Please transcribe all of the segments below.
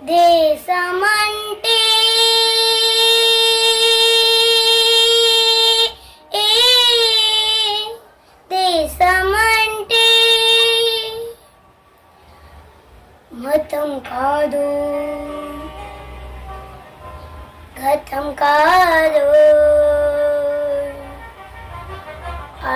దేశమంటే దేశమంటే మతం కాదు, గతం కాదు,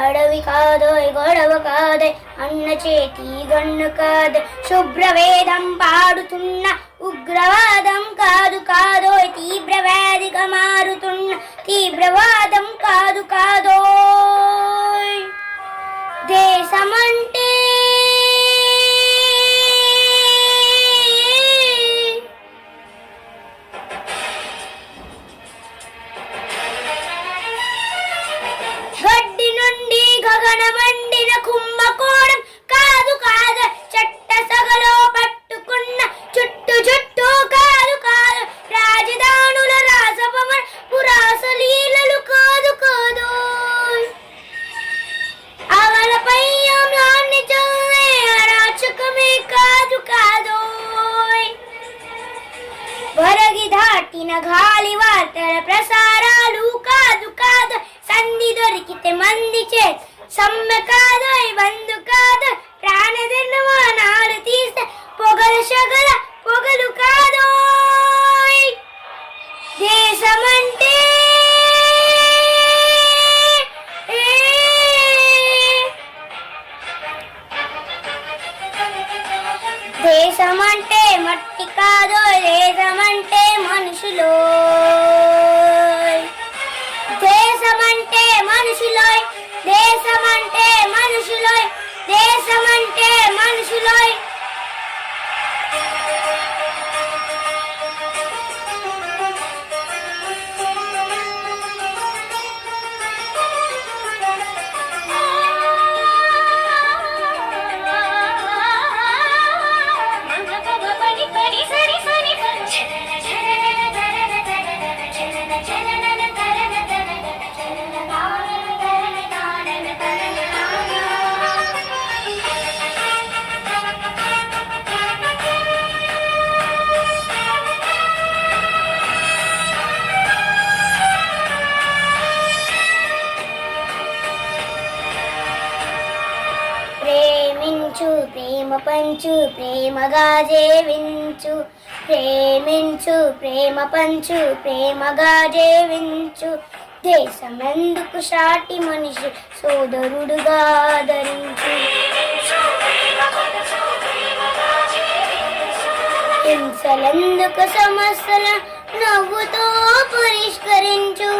అడవి కాదోయ్ గొడవ కాదోయ్ అన్న చేతి గన్ను కాదు, శుభ్రవేదం పాడుతున్న ఉగ్రవాదం కాదు కాదోయ్, తీవ్ర వ్యాధిగా మారుతున్న తీవ్రవాదం కాదు కాదోయ్. దేశమంటే గడ్డి నుండి గగనమండిన కుంభకోణం కాదు కాదు, చట్ట సగలో పట్టుకున్న చుట్టు చుట్టూ కాదు కాదు, రాజధానుల రాసభమన పురాసలీలలు కాదు కాదు, అవలపై అమ్లాన్ని చల్లే అరాచకమే కాదు కాదు, వరగి దాటిన గాలి వార్తల ప్రసారాలు కాదు కాదు, సంధి దొరికితే మంది చే సమ్మె కాదు బంధు కాదు, ప్రాణదిర్మానాలు తీస్తే పొగల షగల పొగలు కాదు. దేశమంటే దేశమంటే మట్టి కాదు, దేశమంటే మనుషులు, దేశమంటే మనుషులోయ్, దేశమంటే మనుషులోయ్, దేశమంటే మనుషులోయ్. ప్రేమించు ప్రేమ పంచు ప్రేమగా జీవించు, ప్రేమించు ప్రేమ పంచు ప్రేమగా జీవించు, దేశమెందుకు సాటి మనిషి సోదరుడుగా ఆదరించు, హింసలెందుకు సమస్యల నవ్వుతో పరిష్కరించు,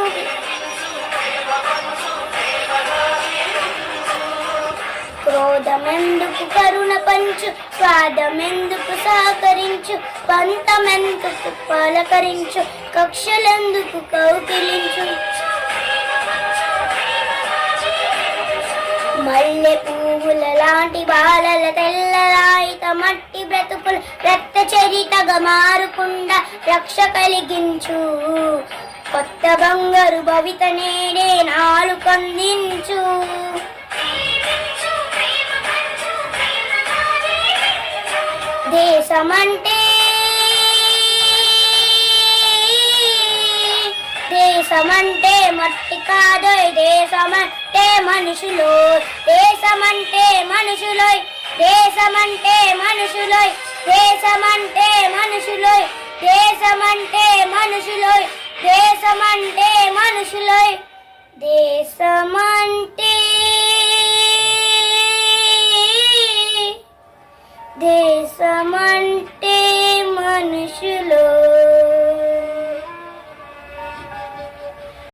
క్రోధమెందుకు కరుణ పంచు, స్వాదమెందుకు సహకరించు, పంతమెందుకు పలకరించు, కక్షలెందుకు కౌకిలించు, మల్లె పువ్వుల లాంటి బాలల తెల్లరాయిత మట్టి బ్రతుకుల రక్త చరితగా మారుకుండా రక్ష కలిగించు, కొత్త బంగారు భవిత నేడే నాలుకందించు. దేశమంటే దేశమంటే మట్టి కాదోయ్, దేశమంటే మనుషులు, దేశమంటే మనుషులోయ్, దేశమంటే మనుషులోయ్, దేశమంటే మనుషులోయ్, దేశమంటే మనుషులోయ్, దేశమంటే మనుషులోయ్. దేశమంటే దేశమంటే మనుషులు.